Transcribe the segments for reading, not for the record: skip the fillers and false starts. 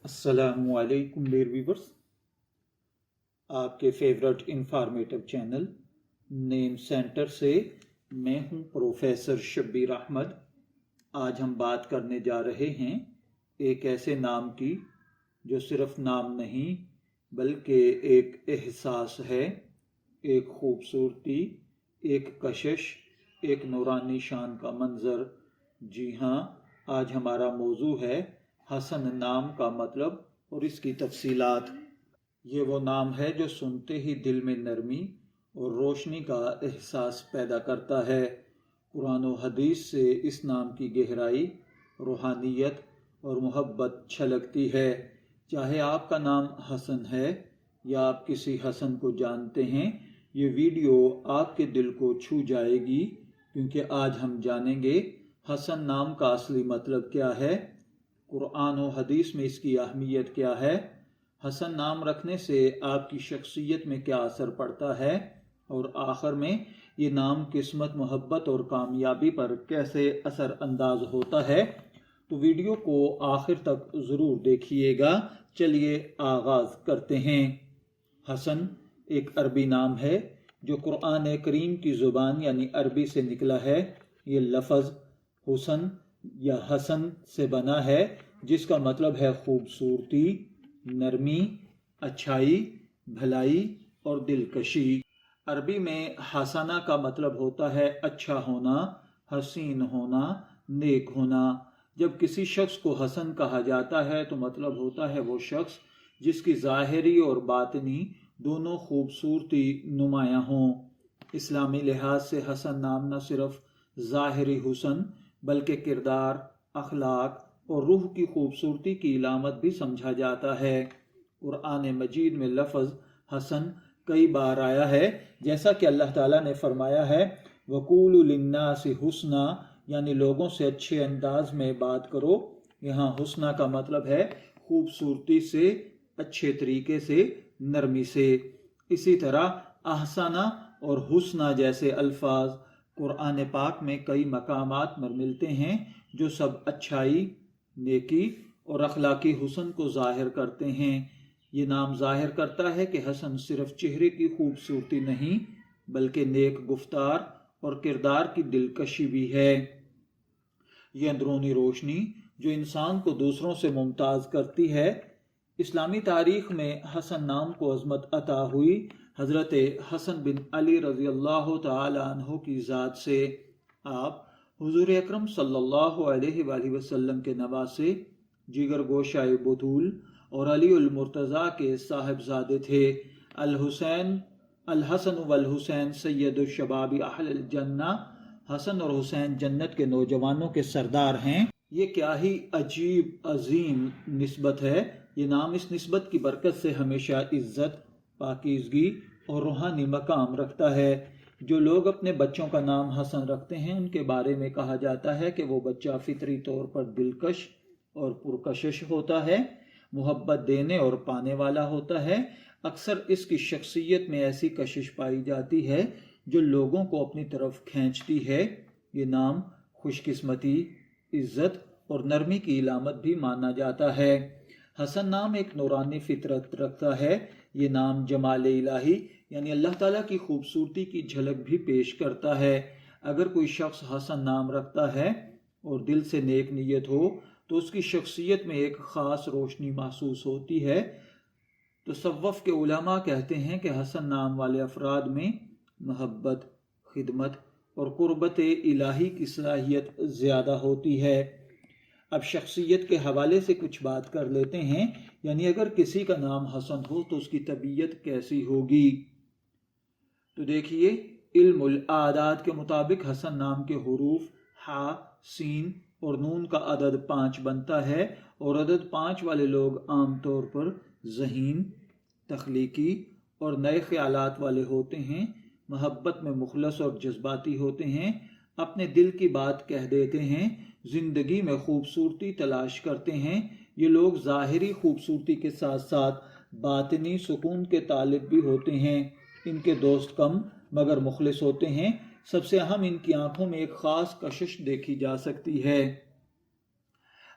السلام علیکم dear viewers, آپ کے فیورٹ انفارمیٹو چینل نیم سینٹر سے میں ہوں پروفیسر شبیر احمد۔ آج ہم بات کرنے جا رہے ہیں ایک ایسے نام کی جو صرف نام نہیں بلکہ ایک احساس ہے، ایک خوبصورتی، ایک کشش، ایک نورانی شان کا منظر۔ جی ہاں، آج ہمارا موضوع ہے حسن نام کا مطلب اور اس کی تفصیلات۔ یہ وہ نام ہے جو سنتے ہی دل میں نرمی اور روشنی کا احساس پیدا کرتا ہے۔ قرآن و حدیث سے اس نام کی گہرائی، روحانیت اور محبت چھلکتی ہے۔ چاہے آپ کا نام حسن ہے یا آپ کسی حسن کو جانتے ہیں، یہ ویڈیو آپ کے دل کو چھو جائے گی، کیونکہ آج ہم جانیں گے حسن نام کا اصلی مطلب کیا ہے، قرآن و حدیث میں اس کی اہمیت کیا ہے، حسن نام رکھنے سے آپ کی شخصیت میں کیا اثر پڑتا ہے، اور آخر میں یہ نام قسمت، محبت اور کامیابی پر کیسے اثر انداز ہوتا ہے۔ تو ویڈیو کو آخر تک ضرور دیکھیے گا۔ چلیے آغاز کرتے ہیں۔ حسن ایک عربی نام ہے جو قرآن کریم کی زبان یعنی عربی سے نکلا ہے۔ یہ لفظ حسن یا حسن سے بنا ہے، جس کا مطلب ہے خوبصورتی، نرمی، اچھائی، بھلائی اور دلکشی۔ عربی میں حسنہ کا مطلب ہوتا ہے اچھا ہونا، حسین ہونا، نیک ہونا۔ جب کسی شخص کو حسن کہا جاتا ہے تو مطلب ہوتا ہے وہ شخص جس کی ظاہری اور باطنی دونوں خوبصورتی نمایاں ہوں۔ اسلامی لحاظ سے حسن نام نہ صرف ظاہری حسن بلکہ کردار، اخلاق اور روح کی خوبصورتی کی علامت بھی سمجھا جاتا ہے۔ قرآن مجید میں لفظ حسن کئی بار آیا ہے، جیسا کہ اللہ تعالیٰ نے فرمایا ہے وَقُولُوا لِلنَّاسِ حُسْنًا، یعنی لوگوں سے اچھے انداز میں بات کرو۔ یہاں حسنہ کا مطلب ہے خوبصورتی سے، اچھے طریقے سے، نرمی سے۔ اسی طرح احسنہ اور حسنہ جیسے الفاظ قرآن پاک میں کئی مقامات پر ملتے ہیں جو سب اچھائی، نیکی اور اخلاقی حسن کو ظاہر کرتے ہیں۔ یہ نام ظاہر کرتا ہے کہ حسن صرف چہرے کی خوبصورتی نہیں بلکہ نیک گفتار اور کردار کی دلکشی بھی ہے۔ یہ اندرونی روشنی جو انسان کو دوسروں سے ممتاز کرتی ہے۔ اسلامی تاریخ میں حسن نام کو عظمت عطا ہوئی حضرت حسن بن علی رضی اللہ تعالی عنہ کی ذات سے۔ آپ حضور اکرم صلی اللہ علیہ وآلہ وسلم کے نواسے، جگر گوشہ بطول اور علی المرتضیٰ کے صاحبزادے تھے۔ الحسن والحسین سید الشباب اہل الجنہ، حسن اور حسین جنت کے نوجوانوں کے سردار ہیں۔ یہ کیا ہی عجیب عظیم نسبت ہے۔ یہ نام اس نسبت کی برکت سے ہمیشہ عزت، پاکیزگی اور روحانی مقام رکھتا ہے۔ جو لوگ اپنے بچوں کا نام حسن رکھتے ہیں ان کے بارے میں کہا جاتا ہے کہ وہ بچہ فطری طور پر دلکش اور پرکشش ہوتا ہے، محبت دینے اور پانے والا ہوتا ہے۔ اکثر اس کی شخصیت میں ایسی کشش پائی جاتی ہے جو لوگوں کو اپنی طرف کھینچتی ہے۔ یہ نام خوش قسمتی، عزت اور نرمی کی علامت بھی مانا جاتا ہے۔ حسن نام ایک نورانی فطرت رکھتا ہے۔ یہ نام جمال الہی یعنی اللہ تعالیٰ کی خوبصورتی کی جھلک بھی پیش کرتا ہے۔ اگر کوئی شخص حسن نام رکھتا ہے اور دل سے نیک نیت ہو تو اس کی شخصیت میں ایک خاص روشنی محسوس ہوتی ہے۔ تصوف کے علماء کہتے ہیں کہ حسن نام والے افراد میں محبت، خدمت اور قربت الہی کی صلاحیت زیادہ ہوتی ہے۔ اب شخصیت کے حوالے سے کچھ بات کر لیتے ہیں، یعنی اگر کسی کا نام حسن ہو تو اس کی طبیعت کیسی ہوگی۔ تو دیکھیے، علم الاعداد کے مطابق حسن نام کے حروف ح، س اور ن کا عدد 5 بنتا ہے، اور عدد 5 والے لوگ عام طور پر ذہین، تخلیقی اور نئے خیالات والے ہوتے ہیں، محبت میں مخلص اور جذباتی ہوتے ہیں، اپنے دل کی بات کہہ دیتے ہیں، زندگی میں خوبصورتی تلاش کرتے ہیں۔ یہ لوگ ظاہری خوبصورتی کے ساتھ ساتھ باطنی سکون کے طالب بھی ہوتے ہیں۔ ان کے دوست کم مگر مخلص ہوتے ہیں۔ سب سے اہم، ان کی آنکھوں میں ایک خاص کشش دیکھی جا سکتی ہے۔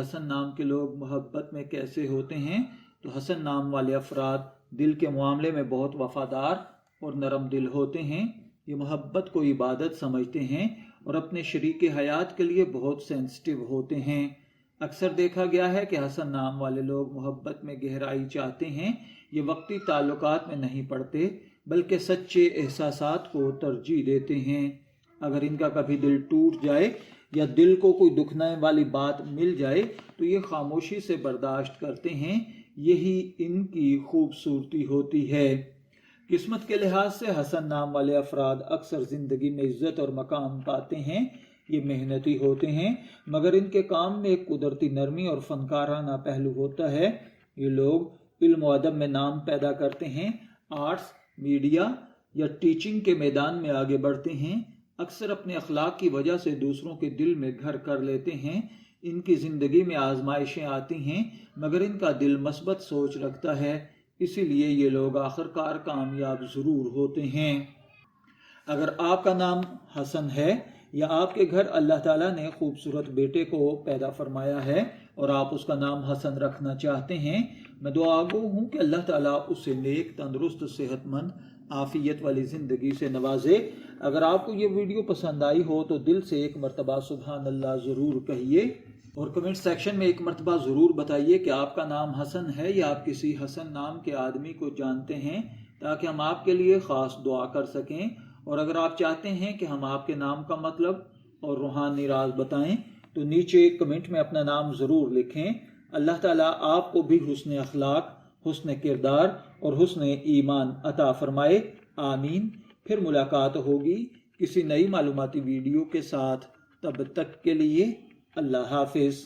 حسن نام کے لوگ محبت میں کیسے ہوتے ہیں۔ تو حسن نام والے افراد دل کے معاملے میں بہت وفادار اور نرم دل ہوتے ہیں۔ یہ محبت کو عبادت سمجھتے ہیں اور اپنے شریک حیات کے لیے بہت سینسٹیو ہوتے ہیں۔ اکثر دیکھا گیا ہے کہ حسن نام والے لوگ محبت میں گہرائی چاہتے ہیں۔ یہ وقتی تعلقات میں نہیں پڑتے بلکہ سچے احساسات کو ترجیح دیتے ہیں۔ اگر ان کا کبھی دل ٹوٹ جائے یا دل کو کوئی دکھنے والی بات مل جائے تو یہ خاموشی سے برداشت کرتے ہیں۔ یہی ان کی خوبصورتی ہوتی ہے۔ قسمت کے لحاظ سے حسن نام والے افراد اکثر زندگی میں عزت اور مقام پاتے ہیں۔ یہ محنتی ہوتے ہیں مگر ان کے کام میں ایک قدرتی نرمی اور فنکارانہ پہلو ہوتا ہے۔ یہ لوگ علم و ادب میں نام پیدا کرتے ہیں، آرٹس، میڈیا یا ٹیچنگ کے میدان میں آگے بڑھتے ہیں۔ اکثر اپنے اخلاق کی وجہ سے دوسروں کے دل میں گھر کر لیتے ہیں۔ ان کی زندگی میں آزمائشیں آتی ہیں مگر ان کا دل مثبت سوچ رکھتا ہے، اسی لیے یہ لوگ آخرکار کامیاب ضرور ہوتے ہیں۔ اگر آپ کا نام حسن ہے یا آپ کے گھر اللہ تعالیٰ نے خوبصورت بیٹے کو پیدا فرمایا ہے اور آپ اس کا نام حسن رکھنا چاہتے ہیں، میں دعا گو ہوں کہ اللہ تعالیٰ اسے نیک، تندرست، صحت مند، عافیت والی زندگی سے نوازے۔ اگر آپ کو یہ ویڈیو پسند آئی ہو تو دل سے ایک مرتبہ سبحان اللہ ضرور کہیے اور کمنٹ سیکشن میں ایک مرتبہ ضرور بتائیے کہ آپ کا نام حسن ہے یا آپ کسی حسن نام کے آدمی کو جانتے ہیں، تاکہ ہم آپ کے لیے خاص دعا کر سکیں۔ اور اگر آپ چاہتے ہیں کہ ہم آپ کے نام کا مطلب اور روحانی راز بتائیں تو نیچے کمنٹ میں اپنا نام ضرور لکھیں۔ اللہ تعالیٰ آپ کو بھی حسن اخلاق، حسن کردار اور حسن ایمان عطا فرمائے، آمین۔ پھر ملاقات ہوگی کسی نئی معلوماتی ویڈیو کے ساتھ، تب تک کے لیے اللہ حافظ۔